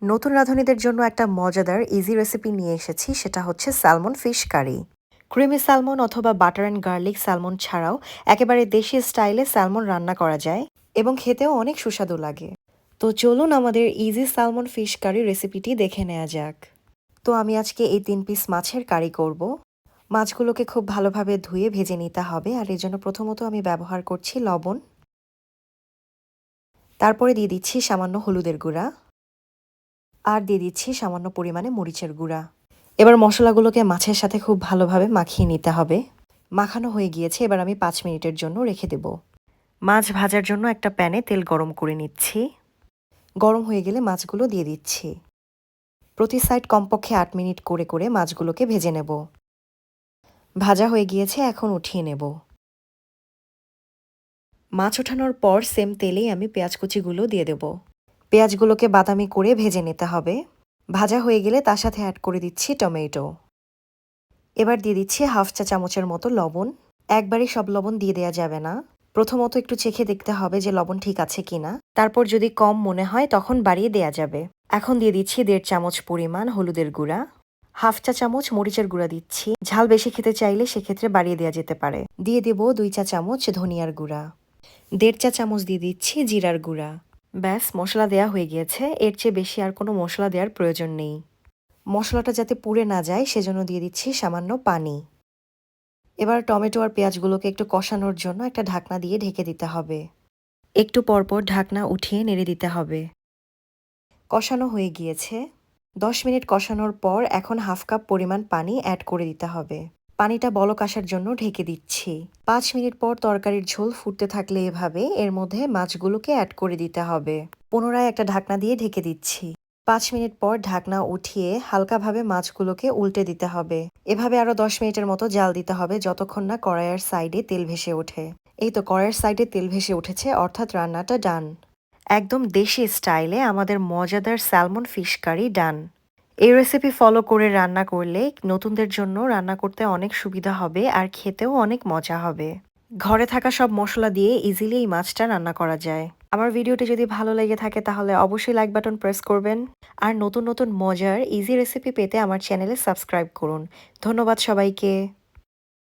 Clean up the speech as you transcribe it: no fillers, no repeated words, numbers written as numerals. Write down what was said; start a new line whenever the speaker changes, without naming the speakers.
নতুন রাঁধুনিদের জন্য একটা মজাদার ইজি রেসিপি নিয়ে এসেছি, সেটা হচ্ছে salmon fish curry. Creamy salmon অথবা বাটার অ্যান্ড গার্লিক স্যালমন ছাড়াও একেবারে দেশি স্টাইলে স্যালমন রান্না করা যায় এবং খেতেও অনেক সুস্বাদু লাগে। তো চলুন আমাদের ইজি স্যালমন ফিশ কারি রেসিপিটি দেখে নেওয়া যাক। তো আমি আজকে এই 3 পিস মাছের কারি করব। মাছগুলোকে খুব ভালোভাবে ধুয়ে ভেজে নিতে হবে, আর এই জন্য প্রথমত আমি ব্যবহার করছি লবণ। তারপরে দিয়ে দিচ্ছি সামান্য হলুদের গুঁড়া, আর দিয়ে দিচ্ছি সামান্য পরিমাণে মরিচের গুঁড়া। এবার মশলাগুলোকে মাছের সাথে খুব ভালোভাবে মাখিয়ে নিতে হবে। মাখানো হয়ে গিয়েছে, এবার আমি 5 মিনিটের জন্য রেখে দেব। মাছ ভাজার জন্য একটা প্যানে তেল গরম করে নিচ্ছি। গরম হয়ে গেলে মাছগুলো দিয়ে দিচ্ছি। প্রতি সাইড কমপক্ষে 8 মিনিট করে করে মাছগুলোকে ভেজে নেব। ভাজা হয়ে গিয়েছে, এখন উঠিয়ে নেব। মাছ ওঠানোর পর সেম তেলেই আমি পেঁয়াজ কুচিগুলো দিয়ে দেব। পেঁয়াজগুলোকে বাদামি করে ভেজে নিতে হবে। ভাজা হয়ে গেলে তার সাথে অ্যাড করে দিচ্ছি টমেটো। এবার দিয়ে দিচ্ছি হাফ চা চামচের মতো লবণ। একবারই সব লবণ দিয়ে দেওয়া যাবে না, প্রথমত একটু চেখে দেখতে হবে যে লবণ ঠিক আছে কিনা, তারপর যদি কম মনে হয় তখন বাড়িয়ে দেয়া যাবে। এখন দিয়ে দিচ্ছি 1.5 চামচ পরিমাণ হলুদের গুঁড়া, হাফ চা চামচ মরিচের গুঁড়া দিচ্ছি। ঝাল বেশি খেতে চাইলে সেক্ষেত্রে বাড়িয়ে দেওয়া যেতে পারে। দিয়ে দেব 2 চা চামচ ধনিয়ার গুঁড়া, 1.5 চা চামচ দিয়ে দিচ্ছি জিরার গুঁড়া। ব্যাস, মশলা দেয়া হয়ে গিয়েছে। এর চেয়ে বেশি আর কোনো মশলা দেওয়ার প্রয়োজন নেই। মশলাটা যাতে পুড়ে না যায় সেজন্য দিয়ে দিচ্ছি সামান্য পানি। এবার টমেটো আর পেঁয়াজগুলোকে একটু কষানোর জন্য একটা ঢাকনা দিয়ে ঢেকে দিতে হবে। একটু পরপর ঢাকনা উঠিয়ে নেড়ে দিতে হবে। কষানো হয়ে গিয়েছে। 10 মিনিট কষানোর পর এখন হাফ কাপ পরিমাণ পানি অ্যাড করে দিতে হবে। পানিটা বলক আসার জন্য ঢেকে দিচ্ছি। 5 মিনিট পর তরকারির ঝোল ফুটতে থাকলে এভাবে এর মধ্যে মাছগুলোকে অ্যাড করে দিতে হবে। পুনরায় একটা ঢাকনা দিয়ে ঢেকে দিচ্ছি। 5 মিনিট পর ঢাকনা উঠিয়ে হালকাভাবে মাছগুলোকে উল্টে দিতে হবে। এভাবে আরও 10 মিনিটের মতো জাল দিতে হবে, যতক্ষণ না কড়াইয়ের সাইডে তেল ভেসে ওঠে। এই তো কড়াইয়ের সাইডে তেল ভেসে উঠেছে, অর্থাৎ রান্নাটা ডান। একদম দেশি স্টাইলে আমাদের মজাদার স্যালমন ফিশ কারি ডান। এই রেসিপি ফলো করে রান্না করলে নতুনদের জন্য রান্না করতে অনেক সুবিধা হবে, আর খেতেও অনেক মজা হবে। ঘরে থাকা সব মশলা দিয়ে ইজিলি এই মাছটা রান্না করা যায়। আমার ভিডিওটি যদি ভালো লেগে থাকে তাহলে অবশ্যই লাইক বাটন প্রেস করবেন, আর নতুন নতুন মজার ইজি রেসিপি পেতে আমার চ্যানেলে সাবস্ক্রাইব করুন। ধন্যবাদ সবাইকে।